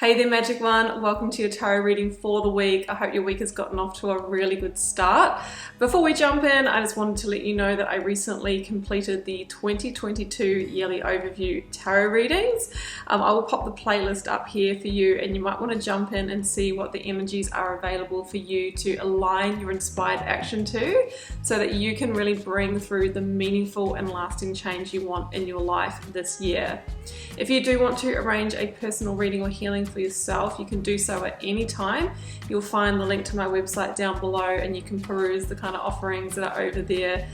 Hey there, Magic One. Welcome to your tarot reading for the week. I hope your week has gotten off to a really good start. Before we jump in, I just wanted to let you know that I recently completed the 2022 yearly overview tarot readings. I will pop the playlist up here for you, and you might want to jump in and see what the energies are available for you to align your inspired action to, so that you can really bring through the meaningful and lasting change you want in your life this year. If you do want to arrange a personal reading or healing for yourself, you can do so at any time. You'll find the link to my website down below, and you can peruse the kind of offerings that are over there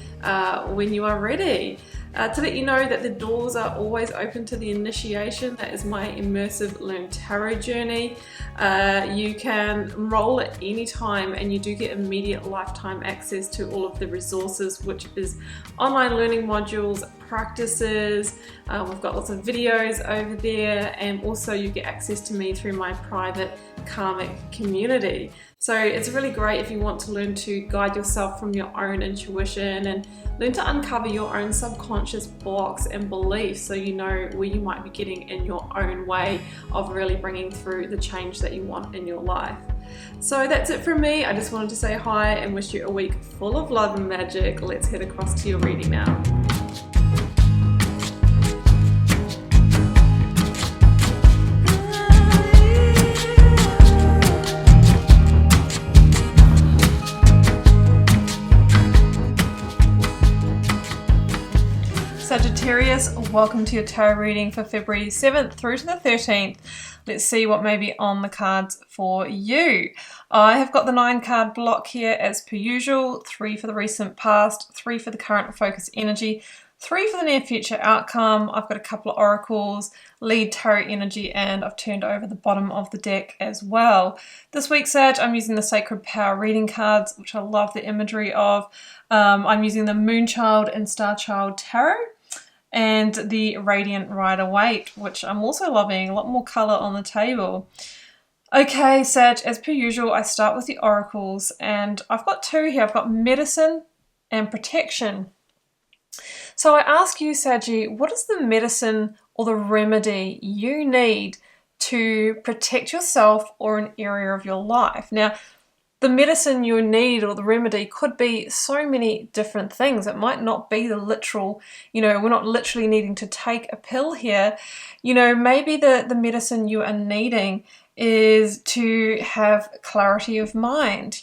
when you are ready. To let you know that the doors are always open to the initiation. That is my immersive Learn Tarot journey. You can enroll at any time, and you do get immediate lifetime access to all of the resources, which is online learning modules, practices. We've got lots of videos over there, and also you get access to me through my private karmic community. So it's really great if you want to learn to guide yourself from your own intuition and learn to uncover your own subconscious blocks and beliefs, so you know where you might be getting in your own way of really bringing through the change that you want in your life. So that's it from me. I just wanted to say hi and wish you a week full of love and magic. Let's head across to your reading now. Sagittarius, welcome to your tarot reading for February 7th through to the 13th. Let's see what may be on the cards for you. I have got the 9-card block here as per usual. 3 for the recent past, 3 for the current focus energy, 3 for the near future outcome. I've got a couple of oracles, lead tarot energy, and I've turned over the bottom of the deck as well. This week, Sag, I'm using the Sacred Power reading cards, which I love the imagery of. I'm using the Moonchild and Starchild Tarot, and the Radiant Rider-Waite, which I'm also loving. A lot more colour on the table. Okay, Sag, as per usual, I start with the oracles, and I've got 2 here. I've got medicine and protection. So I ask you, Saggy, what is the medicine or the remedy you need to protect yourself or an area of your life? Now, the medicine you need or the remedy could be so many different things. It might not be the literal, we're not literally needing to take a pill here. Maybe the medicine you are needing is to have clarity of mind.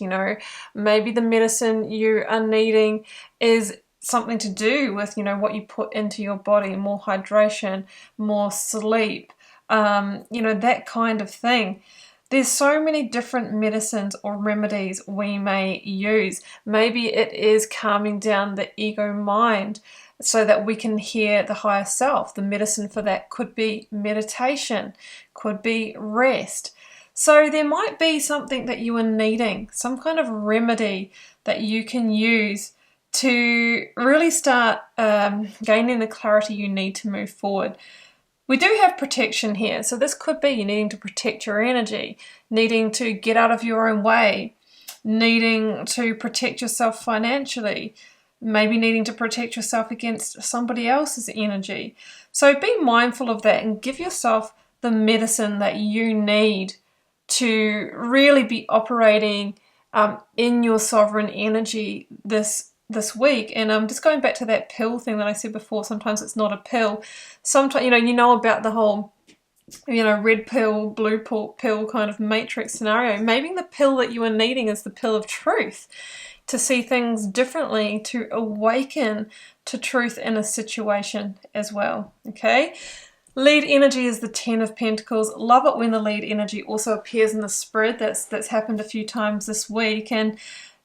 Maybe the medicine you are needing is something to do with, what you put into your body, more hydration, more sleep, that kind of thing. There's so many different medicines or remedies we may use. Maybe it is calming down the ego mind so that we can hear the higher self. The medicine for that could be meditation, could be rest. So there might be something that you are needing, some kind of remedy that you can use to really start gaining the clarity you need to move forward. We do have protection here, so this could be you needing to protect your energy, needing to get out of your own way, needing to protect yourself financially, maybe needing to protect yourself against somebody else's energy. So be mindful of that and give yourself the medicine that you need to really be operating in your sovereign energy this week. And just going back to that pill thing that I said before, sometimes it's not a pill. Sometimes, you know about the whole, red pill, blue pill kind of matrix scenario. Maybe the pill that you are needing is the pill of truth, to see things differently, to awaken to truth in a situation as well, okay? Lead energy is the 10 of Pentacles. Love it when the lead energy also appears in the spread. That's happened a few times this week. And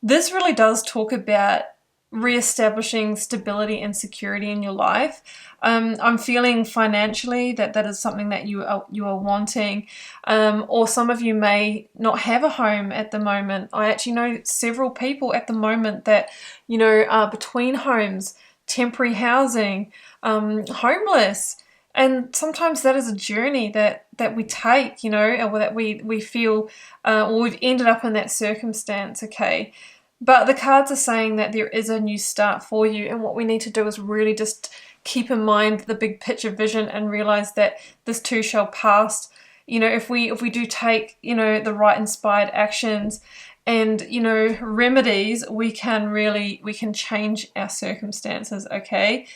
this really does talk about re-establishing stability and security in your life. I'm feeling financially that is something that you are wanting, or some of you may not have a home at the moment. I actually know several people at the moment that are between homes, temporary housing, homeless. And sometimes that is a journey that we take, or that we feel, or we've ended up in that circumstance, okay? But the cards are saying that there is a new start for you, and what we need to do is really just keep in mind the big picture vision and realize that this too shall pass. you know, if we do take, you know, the right inspired actions and, you know, remedies, we can change our circumstances, okay?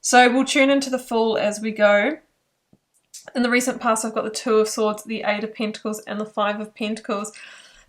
So we'll tune into the Fool as we go. In the recent past, I've got the Two of Swords, the Eight of Pentacles, and the Five of Pentacles.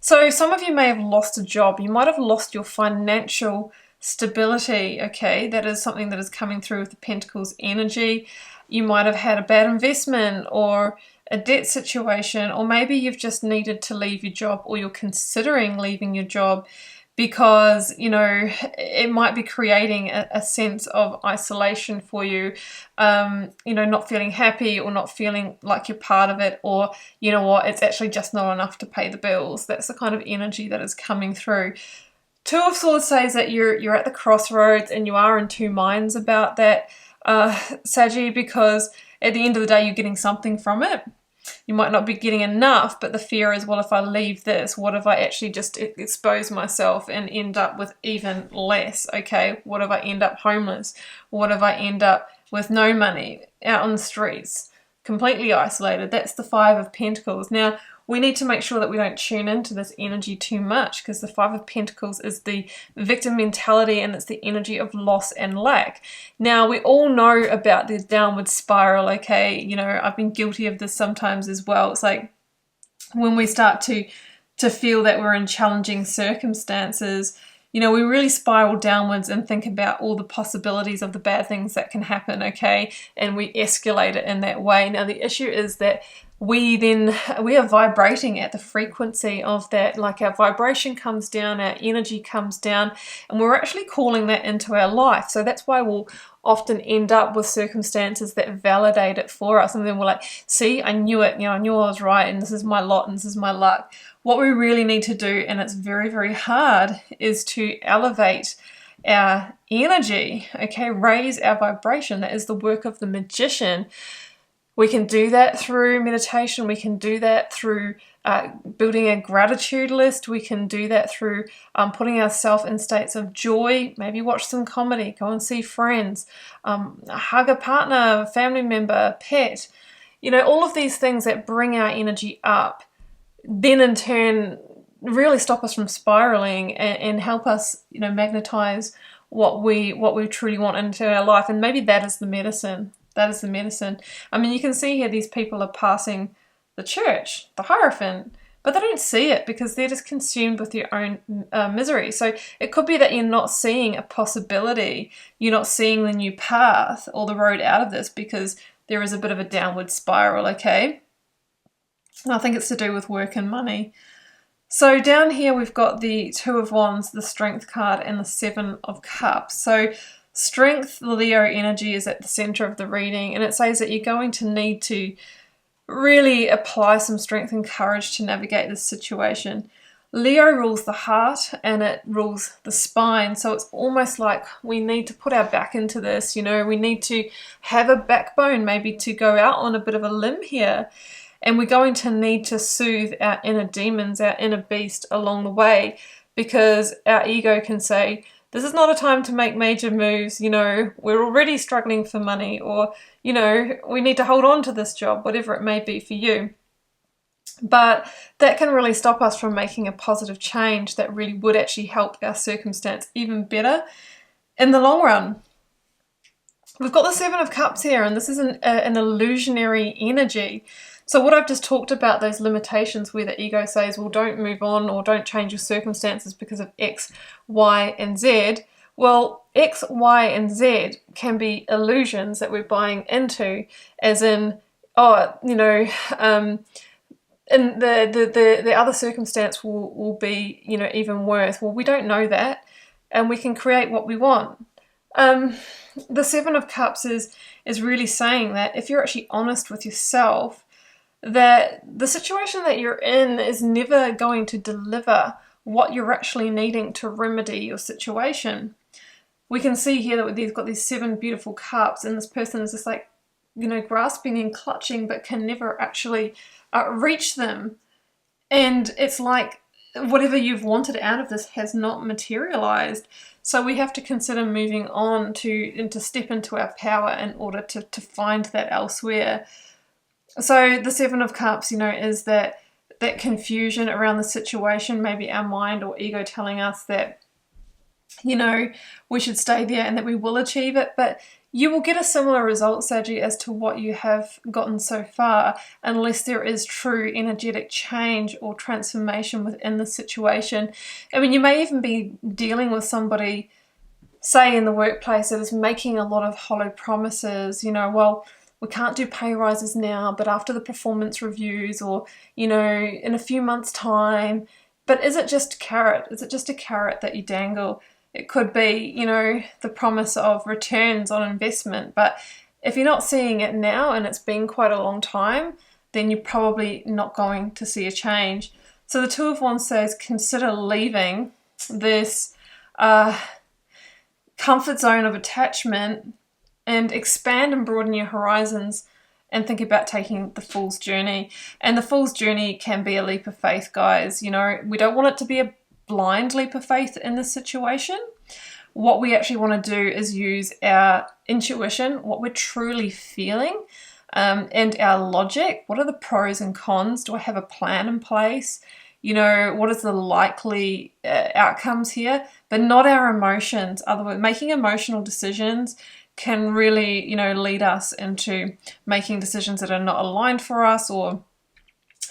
So some of you may have lost a job. You might have lost your financial stability, okay? That is something that is coming through with the Pentacles energy. You might have had a bad investment or a debt situation, or maybe you've just needed to leave your job, or you're considering leaving your job because, you know, it might be creating a sense of isolation for you, you know, not feeling happy or not feeling like you're part of it, or, you know what, it's actually just not enough to pay the bills. That's the kind of energy that is coming through. Two of Swords says that you're at the crossroads and you are in two minds about that, Saggy, because at the end of the day, you're getting something from it. You might not be getting enough, but the fear is, well, if I leave this, what if I actually just expose myself and end up with even less, okay? What if I end up homeless? What if I end up with no money, out on the streets, completely isolated? That's the Five of Pentacles. Now, we need to make sure that we don't tune into this energy too much, because the Five of Pentacles is the victim mentality and it's the energy of loss and lack. Now, we all know about the downward spiral, okay? You know, I've been guilty of this sometimes as well. It's like when we start to feel that we're in challenging circumstances, you know, we really spiral downwards and think about all the possibilities of the bad things that can happen, okay? And we escalate it in that way. Now, the issue is that we are vibrating at the frequency of that. Like, our vibration comes down, our energy comes down, and we're actually calling that into our life. So that's why we'll often end up with circumstances that validate it for us, and then we're like, see, I knew it, you know, I knew I was right, and this is my lot and this is my luck. What we really need to do, and it's very, very hard, is to elevate our energy, okay? Raise our vibration. That is the work of the magician. We can do that through meditation. We can do that through building a gratitude list. We can do that through putting ourselves in states of joy. Maybe watch some comedy, go and see friends, hug a partner, a family member, pet. You know, all of these things that bring our energy up, then in turn really stop us from spiraling and help us, you know, magnetize what we truly want into our life. And maybe that is the medicine. That is the medicine. I mean, you can see here these people are passing the church, the Hierophant, but they don't see it because they're just consumed with your own misery. So it could be that you're not seeing a possibility. You're not seeing the new path or the road out of this because there is a bit of a downward spiral, okay? And I think it's to do with work and money. So down here we've got the Two of Wands, the Strength card, and the Seven of Cups. So Strength, the Leo energy, is at the center of the reading, and it says that you're going to need to really apply some strength and courage to navigate this situation. Leo rules the heart and it rules the spine, so it's almost like we need to put our back into this, you know, we need to have a backbone, maybe to go out on a bit of a limb here, and we're going to need to soothe our inner demons, our inner beast along the way, because our ego can say, this is not a time to make major moves, you know, we're already struggling for money, or, you know, we need to hold on to this job, whatever it may be for you. But that can really stop us from making a positive change that really would actually help our circumstance even better in the long run. We've got the Seven of Cups here, and this is an illusionary energy. So what I've just talked about, those limitations where the ego says, well, don't move on or don't change your circumstances because of X, Y, and Z. Well, X, Y, and Z can be illusions that we're buying into, as in, oh, you know, and the other circumstance will be, you know, even worse. Well, we don't know that, and we can create what we want. The Seven of Cups is really saying that if you're actually honest with yourself, that the situation that you're in is never going to deliver what you're actually needing to remedy your situation. We can see here that they've got these 7 beautiful cups, and this person is just like, you know, grasping and clutching, but can never actually reach them. And it's like whatever you've wanted out of this has not materialized. So we have to consider moving on to step into our power in order to find that elsewhere. So the Seven of Cups, you know, is that confusion around the situation, maybe our mind or ego telling us that, you know, we should stay there and that we will achieve it. But you will get a similar result, Saggy, as to what you have gotten so far, unless there is true energetic change or transformation within the situation. I mean, you may even be dealing with somebody, say in the workplace, that is making a lot of hollow promises, you know, well, we can't do pay rises now, but after the performance reviews, or, you know, in a few months' time. But is it just a carrot? Is it just a carrot that you dangle? It could be, you know, the promise of returns on investment. But if you're not seeing it now and it's been quite a long time, then you're probably not going to see a change. So the Two of Wands says consider leaving this comfort zone of attachment and expand and broaden your horizons and think about taking the Fool's journey. And the Fool's journey can be a leap of faith, guys. You know, we don't want it to be a blind leap of faith in this situation. What we actually want to do is use our intuition, what we're truly feeling, and our logic. What are the pros and cons? Do I have a plan in place? You know, what is the likely outcomes here? But not our emotions. Otherwise, making emotional decisions can really, you know, lead us into making decisions that are not aligned for us, or,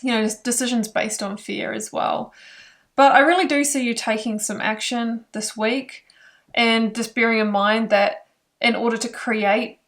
you know, decisions based on fear as well. But I really do see you taking some action this week, and just bearing in mind that in order to create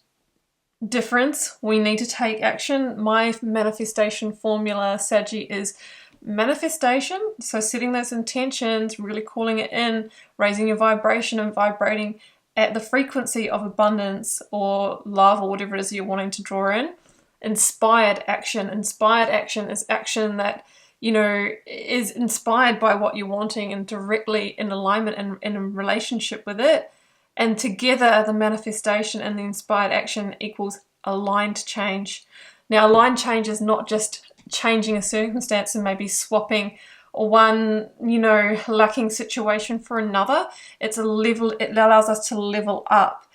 difference, we need to take action. My manifestation formula, Saggy, is manifestation. So setting those intentions, really calling it in, raising your vibration and vibrating at the frequency of abundance or love or whatever it is you're wanting to draw in. Inspired action. Inspired action is action that, you know, is inspired by what you're wanting and directly in alignment and in relationship with it. And together, the manifestation and the inspired action equals aligned change. Now, aligned change is not just changing a circumstance and maybe swapping one, you know, lacking situation for another. It's a level, it allows us to level up.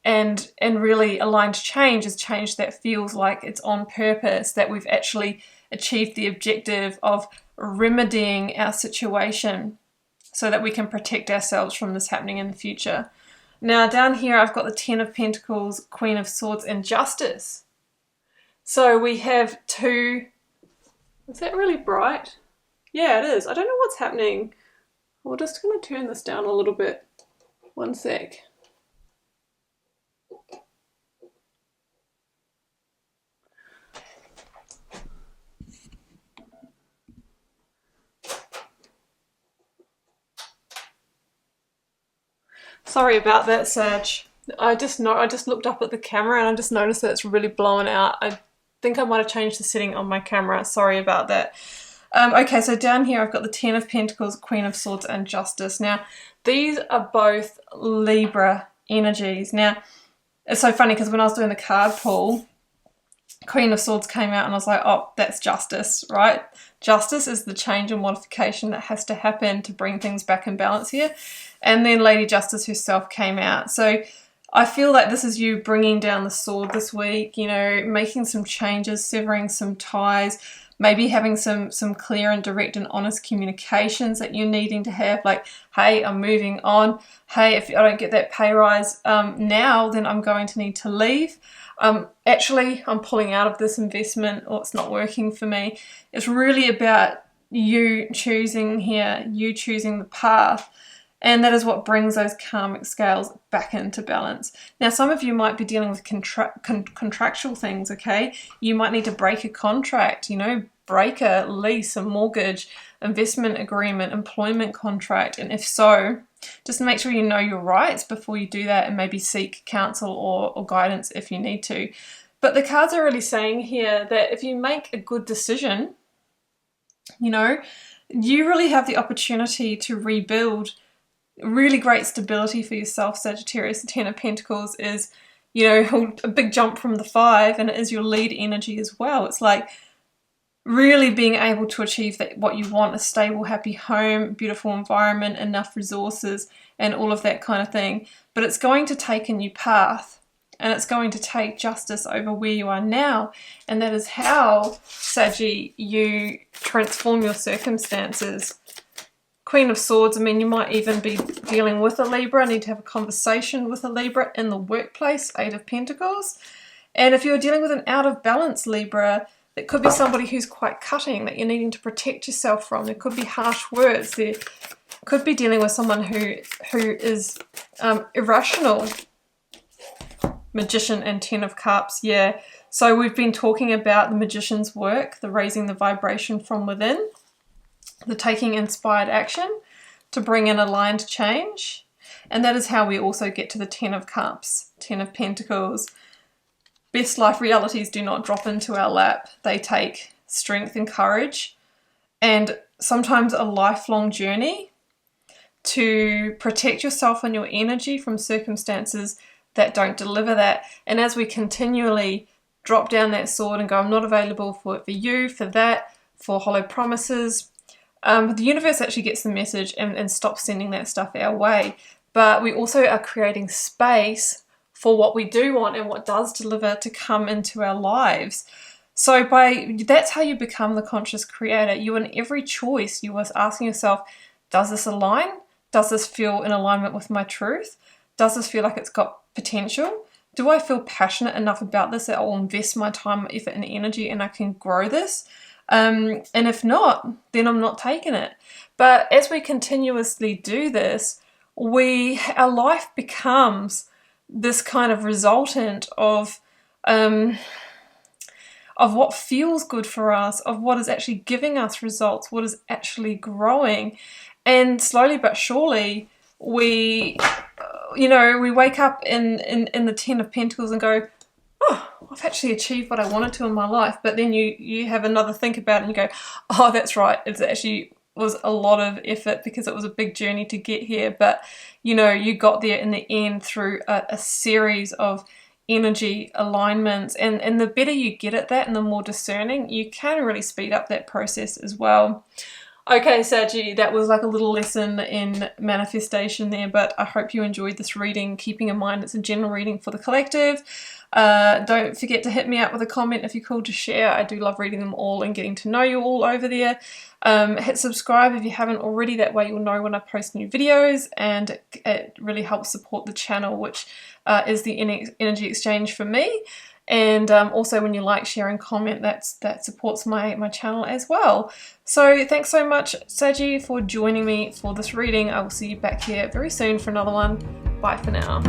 And really aligned change is change that feels like it's on purpose, that we've actually achieved the objective of remedying our situation so that we can protect ourselves from this happening in the future. Now down here I've got the Ten of Pentacles, Queen of Swords, and Justice. So we have two... Is that really bright? Yeah, it is. I don't know what's happening. We're just going to turn this down a little bit. One sec. Sorry about that, Sag. I just looked up at the camera and I just noticed that it's really blowing out. I think I might have changed the setting on my camera. Sorry about that. Okay, so down here I've got the Ten of Pentacles, Queen of Swords, and Justice. Now, these are both Libra energies. Now, it's so funny because when I was doing the card pull, Queen of Swords came out and I was like, oh, that's Justice, right? Justice is the change and modification that has to happen to bring things back in balance here. And then Lady Justice herself came out. So I feel like this is you bringing down the sword this week, you know, making some changes, severing some ties, maybe having some clear and direct and honest communications that you're needing to have, like, hey, I'm moving on. Hey, if I don't get that pay rise now, then I'm going to need to leave. Actually, I'm pulling out of this investment, or it's not working for me. It's really about you choosing here, you choosing the path. And that is what brings those karmic scales back into balance. Now, some of you might be dealing with contractual things, okay? You might need to break a contract, you know, break a lease, a mortgage, investment agreement, employment contract. And if so, just make sure you know your rights before you do that, and maybe seek counsel or guidance if you need to. But the cards are really saying here that if you make a good decision, you know, you really have the opportunity to rebuild really great stability for yourself, Sagittarius. The Ten of Pentacles is, you know, a big jump from the Five, and it is your lead energy as well. It's like really being able to achieve that, what you want, a stable, happy home, beautiful environment, enough resources, and all of that kind of thing. But it's going to take a new path. and it's going to take justice over where you are now. And that is how, Saggy, you transform your circumstances. Queen of Swords, I mean, you might even be dealing with a Libra, need to have a conversation with a Libra in the workplace, Eight of Pentacles. And if you're dealing with an out of balance Libra, it could be somebody who's quite cutting, that you're needing to protect yourself from. There could be harsh words. There could be dealing with someone who is irrational. Magician and Ten of Cups, yeah. So we've been talking about the magician's work, the raising the vibration from within, the taking inspired action to bring in aligned change. And that is how we also get to the Ten of Cups, Ten of Pentacles. Best life realities do not drop into our lap. They take strength and courage, and sometimes a lifelong journey to protect yourself and your energy from circumstances that don't deliver that. And as we continually drop down that sword and go, I'm not available for you, for that, for hollow promises, the universe actually gets the message and stops sending that stuff our way. But we also are creating space for what we do want and what does deliver to come into our lives. So that's how you become the conscious creator. You, in every choice, you are asking yourself, does this align? Does this feel in alignment with my truth? Does this feel like it's got potential? Do I feel passionate enough about this that I'll invest my time, effort and energy and I can grow this? And if not, then I'm not taking it. But as we continuously do this, our life becomes this kind of resultant of what feels good for us, of what is actually giving us results, what is actually growing. And slowly but surely, we wake up in the Ten of Pentacles and go, oh, I've actually achieved what I wanted to in my life. But then you have another think about it and you go, oh, that's right, it actually was a lot of effort because it was a big journey to get here. But, you got there in the end through a series of energy alignments. And the better you get at that and the more discerning, you can really speed up that process as well. Okay, Saggy, that was like a little lesson in manifestation there, but I hope you enjoyed this reading, keeping in mind it's a general reading for the collective. Don't forget to hit me up with a comment if you're called to share. I do love reading them all and getting to know you all over there. Hit subscribe if you haven't already, that way you'll know when I post new videos, and it really helps support the channel, which is the energy exchange for me. And also when you like, share and comment, that supports my channel as well. So thanks so much, Saggy, for joining me for this reading. I will see you back here very soon for another one. Bye for now.